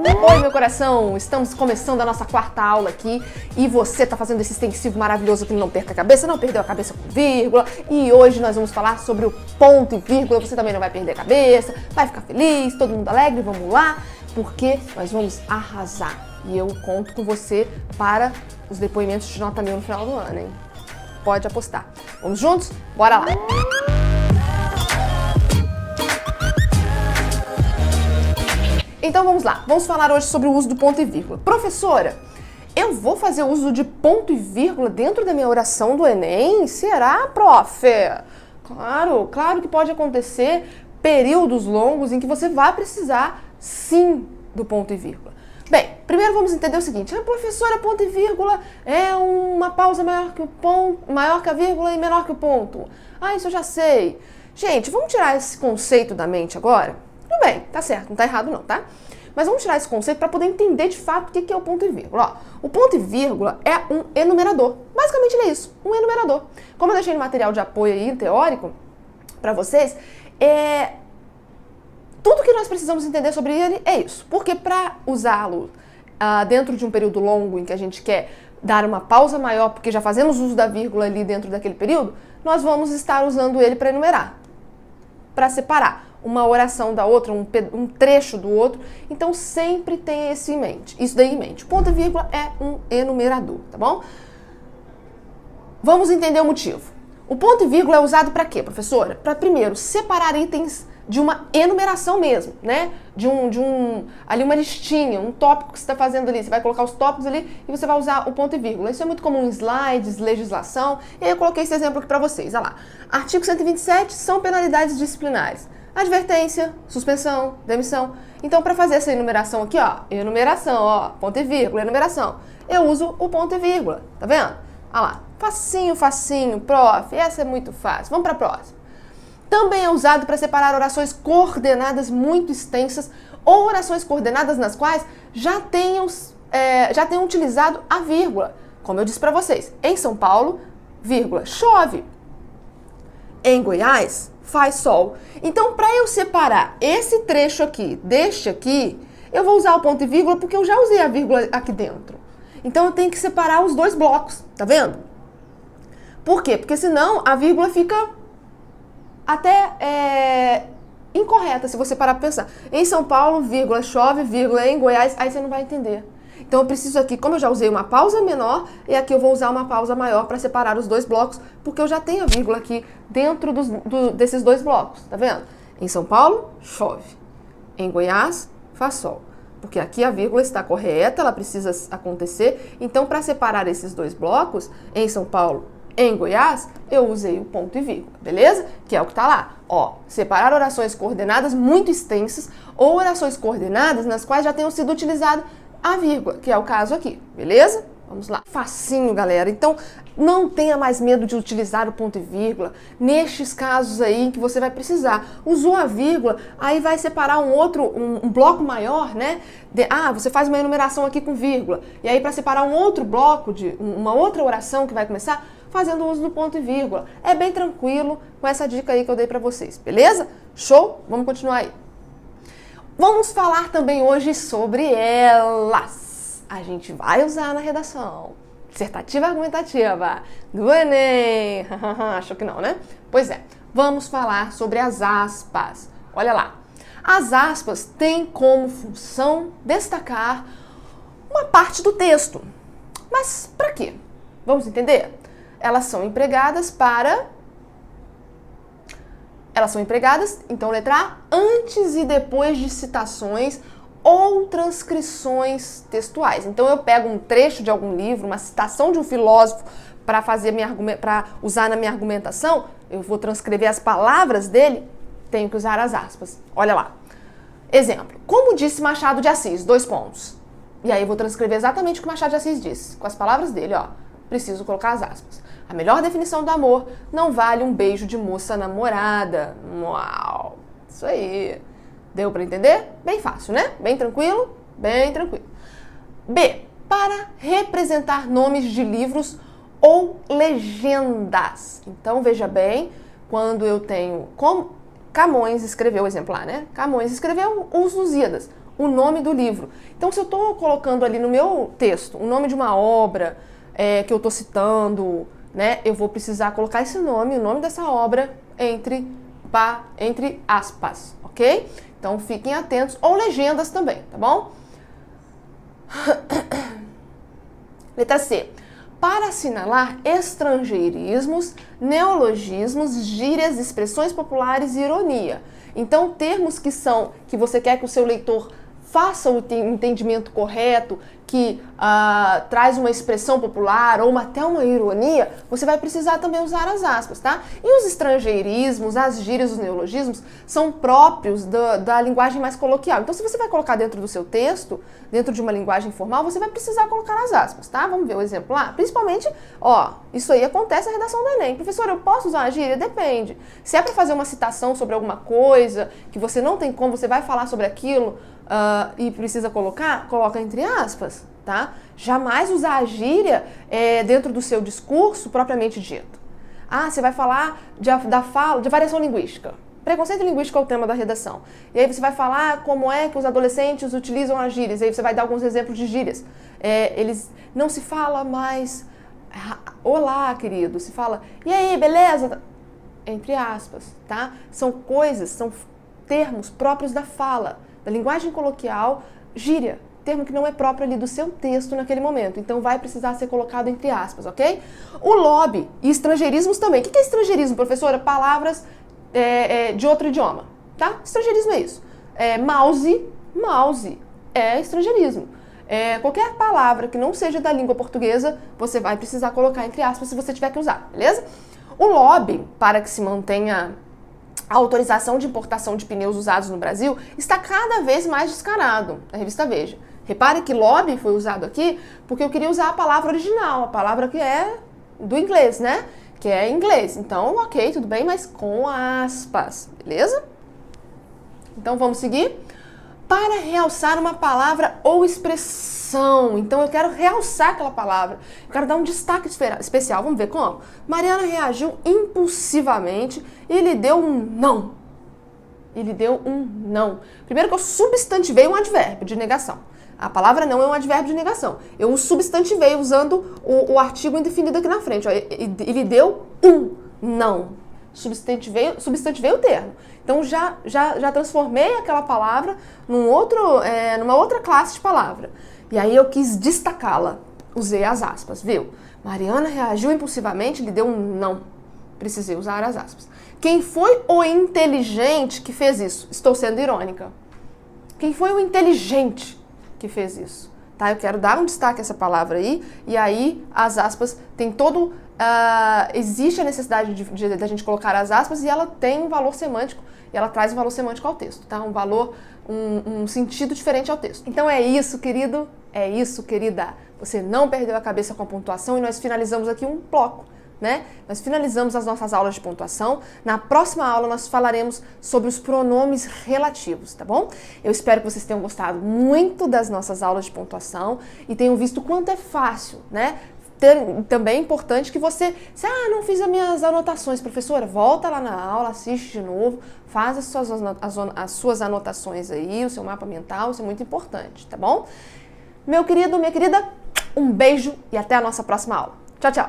Oi, meu coração! Estamos começando a nossa quarta aula aqui e você tá fazendo esse extensivo maravilhoso que não perca a cabeça, não perdeu a cabeça com vírgula, e hoje nós vamos falar sobre o ponto e vírgula. Você também não vai perder a cabeça, vai ficar feliz, todo mundo alegre, vamos lá, porque nós vamos arrasar. E eu conto com você para os depoimentos de nota 1000 no final do ano, hein? Pode apostar. Vamos juntos? Bora lá! Então vamos lá, vamos falar hoje sobre o uso do ponto e vírgula. Professora, eu vou fazer uso de ponto e vírgula dentro da minha oração do Enem? Será, prof? Claro que pode acontecer períodos longos em que você vai precisar, sim, do ponto e vírgula. Bem, primeiro vamos entender o seguinte, professora, ponto e vírgula é uma pausa maior que o ponto, maior que a vírgula e menor que o ponto. Isso eu já sei. Gente, vamos tirar esse conceito da mente agora? Tudo bem, tá certo, não tá errado não, tá? Mas vamos tirar esse conceito para poder entender de fato o que é o ponto e vírgula. O ponto e vírgula é um enumerador. Basicamente ele é isso, um enumerador. Como eu deixei no material de apoio aí, teórico, para vocês, tudo que nós precisamos entender sobre ele é isso. Porque para usá-lo dentro de um período longo em que a gente quer dar uma pausa maior, porque já fazemos uso da vírgula ali dentro daquele período, nós vamos estar usando ele para enumerar, para separar uma oração da outra, um trecho do outro. Então sempre tenha isso daí em mente. O ponto e vírgula é um enumerador, tá bom? Vamos entender o motivo. O ponto e vírgula é usado para quê, professora? Para primeiro separar itens de uma enumeração mesmo, né? Ali uma listinha, um tópico que você está fazendo ali. Você vai colocar os tópicos ali e você vai usar o ponto e vírgula. Isso é muito comum em slides, legislação. E aí eu coloquei esse exemplo aqui para vocês. Olha lá. Artigo 127 são penalidades disciplinares. Advertência, suspensão, demissão. Então, para fazer essa enumeração aqui, enumeração, ponto e vírgula, enumeração, eu uso o ponto e vírgula, tá vendo? Olha lá, facinho, prof, essa é muito fácil. Vamos para a próxima. Também é usado para separar orações coordenadas muito extensas ou orações coordenadas nas quais já tenham utilizado a vírgula. Como eu disse para vocês, em São Paulo, vírgula, chove. Em Goiás, faz sol. Então, para eu separar esse trecho aqui deste aqui, eu vou usar o ponto e vírgula porque eu já usei a vírgula aqui dentro. Então, eu tenho que separar os dois blocos, tá vendo? Por quê? Porque senão a vírgula fica até incorreta, se você parar para pensar. Em São Paulo, vírgula, chove, vírgula, em Goiás, aí você não vai entender. Então eu preciso aqui, como eu já usei uma pausa menor, e aqui eu vou usar uma pausa maior para separar os dois blocos, porque eu já tenho a vírgula aqui dentro desses dois blocos, tá vendo? Em São Paulo, chove. Em Goiás, faz sol. Porque aqui a vírgula está correta, ela precisa acontecer. Então, para separar esses dois blocos, em São Paulo, em Goiás, eu usei o ponto e vírgula, beleza? Que é o que tá lá. Separar orações coordenadas muito extensas ou orações coordenadas nas quais já tenham sido utilizadas a vírgula, que é o caso aqui, beleza? Vamos lá. Facinho, galera. Então, não tenha mais medo de utilizar o ponto e vírgula nestes casos aí em que você vai precisar. Usou a vírgula, aí vai separar um bloco maior, né? Você faz uma enumeração aqui com vírgula. E aí, para separar um outro bloco, uma outra oração que vai começar, fazendo uso do ponto e vírgula. É bem tranquilo com essa dica aí que eu dei para vocês, beleza? Show? Vamos continuar aí. Vamos falar também hoje sobre elas. A gente vai usar na redação. Dissertativa argumentativa do Enem. Achou que não, né? Pois é. Vamos falar sobre as aspas. Olha lá. As aspas têm como função destacar uma parte do texto. Mas para quê? Vamos entender? Elas são empregadas, então, letra A, antes e depois de citações ou transcrições textuais. Então, eu pego um trecho de algum livro, uma citação de um filósofo para usar na minha argumentação, eu vou transcrever as palavras dele, tenho que usar as aspas. Olha lá. Exemplo. Como disse Machado de Assis, : E aí eu vou transcrever exatamente o que Machado de Assis disse, com as palavras dele, preciso colocar as aspas. A melhor definição do amor não vale um beijo de moça namorada. Uau! Isso aí. Deu para entender? Bem fácil, né? Bem tranquilo? Bem tranquilo. B. Para representar nomes de livros ou legendas. Então, veja bem, quando eu tenho... Camões escreveu o exemplar, né? Camões escreveu Os Lusíadas. o nome do livro. Então, se eu estou colocando ali no meu texto o nome de uma obra que eu estou citando, né, eu vou precisar colocar esse nome, o nome dessa obra, entre aspas, ok? Então, fiquem atentos, ou legendas também, tá bom? Letra C. Para assinalar estrangeirismos, neologismos, gírias, expressões populares e ironia. Então, termos que você quer que o seu leitor faça o entendimento correto, que traz uma expressão popular ou até uma ironia, você vai precisar também usar as aspas, tá? E os estrangeirismos, as gírias, os neologismos, são próprios da linguagem mais coloquial. Então, se você vai colocar dentro do seu texto, dentro de uma linguagem formal, você vai precisar colocar as aspas, tá? Vamos ver o exemplo lá? Principalmente, isso aí acontece na redação do Enem. Professor, eu posso usar a gíria? Depende. Se é para fazer uma citação sobre alguma coisa, que você não tem como, você vai falar sobre aquilo, e precisa coloca entre aspas, tá? Jamais usar a gíria dentro do seu discurso propriamente dito. Você vai falar de variação linguística. Preconceito linguístico é o tema da redação. E aí você vai falar como é que os adolescentes utilizam as gírias. E aí você vai dar alguns exemplos de gírias. Eles não se fala mais olá, querido. Se fala, e aí, beleza? Entre aspas, tá? São termos próprios da fala, da linguagem coloquial, gíria, termo que não é próprio ali do seu texto naquele momento. Então, vai precisar ser colocado entre aspas, ok? O lobby e estrangeirismos também. O que é estrangeirismo, professora? Palavras de outro idioma, tá? Estrangeirismo é isso. Mouse é estrangeirismo. Qualquer palavra que não seja da língua portuguesa, você vai precisar colocar entre aspas se você tiver que usar, beleza? O lobby, para que se mantenha a autorização de importação de pneus usados no Brasil, está cada vez mais descarado, na revista Veja. Repare que lobby foi usado aqui porque eu queria usar a palavra original, a palavra que é do inglês, né? Que é inglês. Então, ok, tudo bem, mas com aspas, beleza? Então, vamos seguir. Para realçar uma palavra ou expressão. Então, eu quero realçar aquela palavra. Eu quero dar um destaque especial. Vamos ver como? Mariana reagiu impulsivamente e lhe deu um não. Primeiro que eu substantivei um advérbio de negação. A palavra não é um advérbio de negação. Eu o substantivei usando o artigo indefinido aqui na frente. Ó. Ele deu um não. Substantivei o termo. Então, já transformei aquela palavra numa outra classe de palavra. E aí eu quis destacá-la. Usei as aspas, viu? Mariana reagiu impulsivamente, lhe deu um não. Precisei usar as aspas. Quem foi o inteligente que fez isso? Estou sendo irônica. Quem foi o inteligente que fez isso? Tá? Eu quero dar um destaque a essa palavra aí. E aí, as aspas tem todo... existe a necessidade da gente colocar as aspas e ela tem um valor semântico, e ela traz um valor semântico ao texto, tá? Um sentido diferente ao texto. Então é isso, querido, é isso, querida. Você não perdeu a cabeça com a pontuação e nós finalizamos aqui um bloco, né? Nós finalizamos as nossas aulas de pontuação. Na próxima aula nós falaremos sobre os pronomes relativos, tá bom? Eu espero que vocês tenham gostado muito das nossas aulas de pontuação e tenham visto o quanto é fácil, né? Também é importante que você, não fiz as minhas anotações, professora, volta lá na aula, assiste de novo, faz as suas anotações aí, o seu mapa mental, isso é muito importante, tá bom? Meu querido, minha querida, um beijo e até a nossa próxima aula. Tchau, tchau!